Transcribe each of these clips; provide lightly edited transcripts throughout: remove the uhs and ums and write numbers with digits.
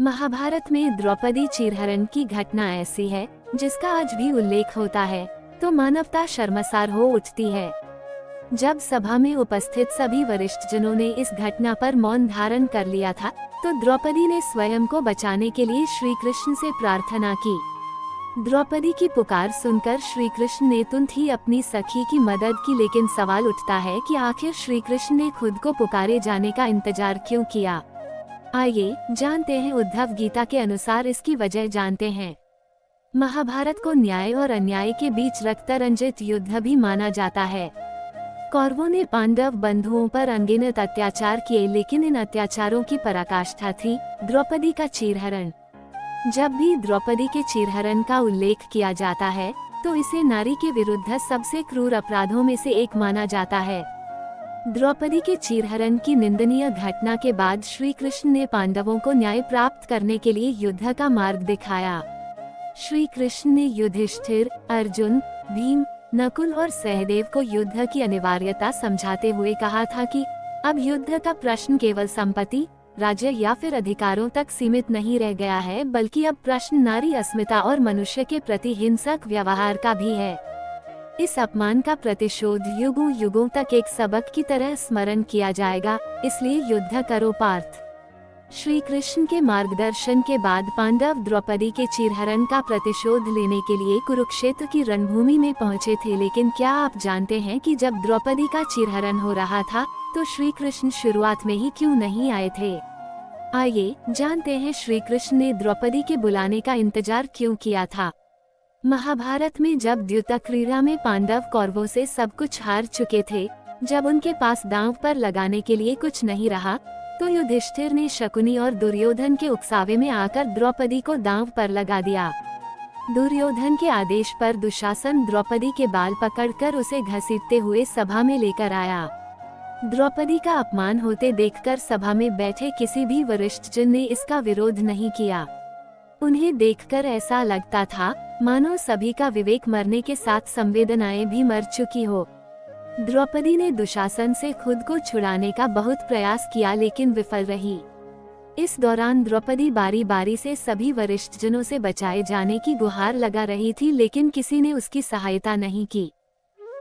महाभारत में द्रौपदी चीरहरण की घटना ऐसी है जिसका आज भी उल्लेख होता है तो मानवता शर्मसार हो उठती है। जब सभा में उपस्थित सभी वरिष्ठ जनों ने इस घटना पर मौन धारण कर लिया था तो द्रौपदी ने स्वयं को बचाने के लिए श्री कृष्ण से प्रार्थना की। द्रौपदी की पुकार सुनकर श्री कृष्ण ने तुरंत ही अपनी सखी की मदद की, लेकिन सवाल उठता है कि आखिर श्री कृष्ण ने खुद को पुकारे जाने का इंतजार क्यों किया। आइए जानते हैं उद्धव गीता के अनुसार इसकी वजह जानते हैं। महाभारत को न्याय और अन्याय के बीच रक्तरंजित युद्ध भी माना जाता है। कौरवों ने पांडव बंधुओं पर अनगिनत अत्याचार किए, लेकिन इन अत्याचारों की पराकाष्ठा थी द्रौपदी का चीरहरण। जब भी द्रौपदी के चीरहरण का उल्लेख किया जाता है तो इसे नारी के विरुद्ध सबसे क्रूर अपराधों में से एक माना जाता है। द्रौपदी के चीरहरण की निंदनीय घटना के बाद श्री कृष्ण ने पांडवों को न्याय प्राप्त करने के लिए युद्ध का मार्ग दिखाया। श्री कृष्ण ने युधिष्ठिर, अर्जुन, भीम, नकुल और सहदेव को युद्ध की अनिवार्यता समझाते हुए कहा था कि अब युद्ध का प्रश्न केवल संपत्ति, राज्य या फिर अधिकारों तक सीमित नहीं रह गया है, बल्कि अब प्रश्न नारी अस्मिता और मनुष्य के प्रति हिंसक व्यवहार का भी है। इस अपमान का प्रतिशोध युगों युगों तक एक सबक की तरह स्मरण किया जाएगा, इसलिए युद्ध करो पार्थ। श्री कृष्ण के मार्गदर्शन के बाद पांडव द्रौपदी के चीरहरण का प्रतिशोध लेने के लिए कुरुक्षेत्र की रणभूमि में पहुंचे थे। लेकिन क्या आप जानते हैं कि जब द्रौपदी का चीरहरण हो रहा था तो श्री कृष्ण शुरुआत में ही क्यों नहीं आए थे? आइए जानते हैं श्री कृष्ण ने द्रौपदी के बुलाने का इंतजार क्यों किया था। महाभारत में जब द्यूत क्रीड़ा में पांडव कौरवों से सब कुछ हार चुके थे, जब उनके पास दांव पर लगाने के लिए कुछ नहीं रहा, तो युधिष्ठिर ने शकुनी और दुर्योधन के उकसावे में आकर द्रौपदी को दांव पर लगा दिया। दुर्योधन के आदेश पर दुशासन द्रौपदी के बाल पकड़कर उसे घसीटते हुए सभा में लेकर आया। द्रौपदी का अपमान होते देखकर सभा में बैठे किसी भी वरिष्ठ जन ने इसका विरोध नहीं किया। उन्हें देखकर ऐसा लगता था मानो सभी का विवेक मरने के साथ संवेदनाएं भी मर चुकी हो। द्रौपदी ने दुशासन से खुद को छुड़ाने का बहुत प्रयास किया, लेकिन विफल रही। इस दौरान द्रौपदी बारी बारी से सभी वरिष्ठ जनों से बचाए जाने की गुहार लगा रही थी, लेकिन किसी ने उसकी सहायता नहीं की।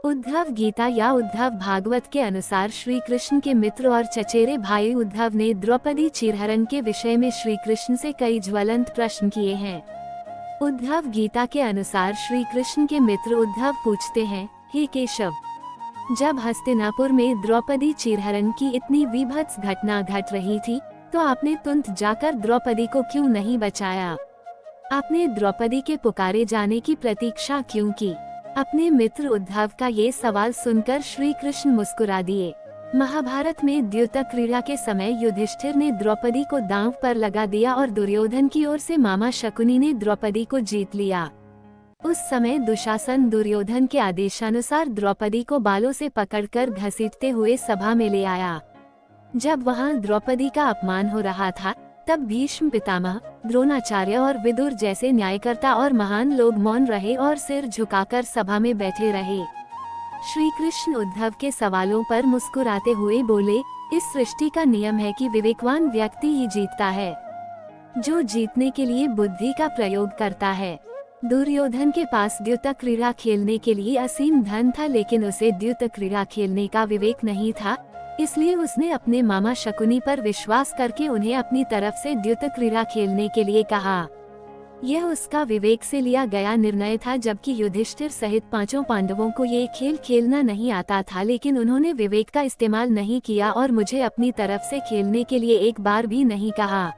उद्धव गीता या उद्धव भागवत के अनुसार श्री कृष्ण के मित्र और चचेरे भाई उद्धव ने द्रौपदी चीरहरण के विषय में श्री कृष्ण से कई ज्वलंत प्रश्न किए हैं। उद्धव गीता के अनुसार श्री कृष्ण के मित्र उद्धव पूछते हैं, हे केशव, जब हस्तिनापुर में द्रौपदी चीरहरण की इतनी विभत्स घटना घट रही थी तो आपने तुरंत जाकर द्रौपदी को क्यों नहीं बचाया? आपने द्रौपदी के पुकारे जाने की प्रतीक्षा क्यों की? अपने मित्र उद्धव का ये सवाल सुनकर श्री कृष्ण मुस्कुरा दिए। महाभारत में द्यूत क्रीड़ा के समय युधिष्ठिर ने द्रौपदी को दांव पर लगा दिया और दुर्योधन की ओर से मामा शकुनी ने द्रौपदी को जीत लिया। उस समय दुशासन दुर्योधन के आदेशानुसार द्रौपदी को बालों से पकड़कर घसीटते हुए सभा में ले आया। जब वहां द्रौपदी का अपमान हो रहा था तब भीष्म पितामह, द्रोणाचार्य और विदुर जैसे न्यायकर्ता और महान लोग मौन रहे और सिर झुकाकर सभा में बैठे रहे। श्री कृष्ण उद्धव के सवालों पर मुस्कुराते हुए बोले, इस सृष्टि का नियम है कि विवेकवान व्यक्ति ही जीतता है, जो जीतने के लिए बुद्धि का प्रयोग करता है। दुर्योधन के पास द्यूत क्रीड़ा खेलने के लिए असीम धन था, लेकिन उसे द्यूत क्रीड़ा खेलने का विवेक नहीं था, इसलिए उसने अपने मामा शकुनी पर विश्वास करके उन्हें अपनी तरफ से द्यूत क्रीड़ा खेलने के लिए कहा। यह उसका विवेक से लिया गया निर्णय था, जबकि युधिष्ठिर सहित पांचों पांडवों को ये खेल खेलना नहीं आता था, लेकिन उन्होंने विवेक का इस्तेमाल नहीं किया और मुझे अपनी तरफ से खेलने के लिए एक बार भी नहीं कहा।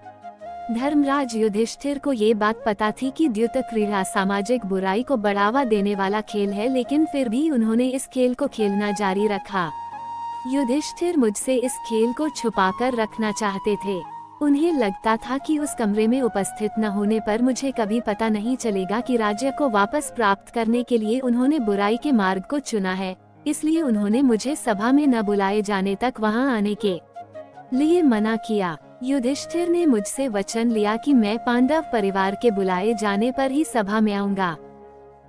धर्मराज युधिष्ठिर को ये बात पता थी कि द्यूत क्रीड़ा सामाजिक बुराई को बढ़ावा देने वाला खेल है, लेकिन फिर भी उन्होंने इस खेल को खेलना जारी रखा। युधिष्ठिर मुझसे इस खेल को छुपाकर रखना चाहते थे। उन्हें लगता था कि उस कमरे में उपस्थित न होने पर मुझे कभी पता नहीं चलेगा कि राज्य को वापस प्राप्त करने के लिए उन्होंने बुराई के मार्ग को चुना है, इसलिए उन्होंने मुझे सभा में न बुलाए जाने तक वहां आने के लिए मना किया। युधिष्ठिर ने मुझसे वचन लिया कि मैं पांडव परिवार के बुलाए जाने पर ही सभा में आऊंगा,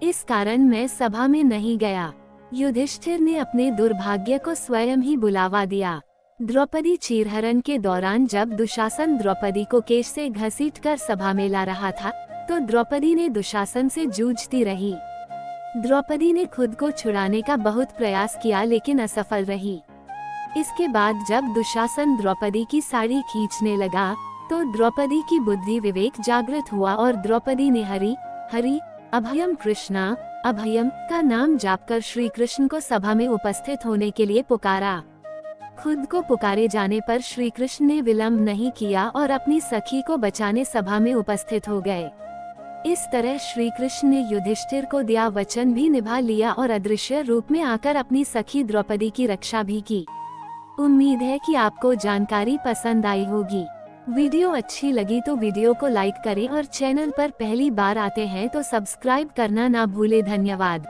इस कारण मैं सभा में नहीं गया। युधिष्ठिर ने अपने दुर्भाग्य को स्वयं ही बुलावा दिया। द्रौपदी चीरहरण के दौरान जब दुशासन द्रौपदी को केश से घसीटकर सभा में ला रहा था, तो द्रौपदी ने दुशासन से जूझती रही। द्रौपदी ने खुद को छुड़ाने का बहुत प्रयास किया लेकिन असफल रही। इसके बाद जब दुशासन द्रौपदी की साड़ी खींचने लगा, तो द्रौपदी की बुद्धि विवेक जागृत हुआ और द्रौपदी ने हरि हरि अभयम कृष्णा अभयम का नाम जापकर श्री कृष्ण को सभा में उपस्थित होने के लिए पुकारा। खुद को पुकारे जाने पर श्री कृष्ण ने विलंब नहीं किया और अपनी सखी को बचाने सभा में उपस्थित हो गए। इस तरह श्री कृष्ण ने युधिष्ठिर को दिया वचन भी निभा लिया और अदृश्य रूप में आकर अपनी सखी द्रौपदी की रक्षा भी की। उम्मीद है कि आपको जानकारी पसंद आई होगी। वीडियो अच्छी लगी तो वीडियो को लाइक करें और चैनल पर पहली बार आते हैं तो सब्सक्राइब करना ना भूले। धन्यवाद।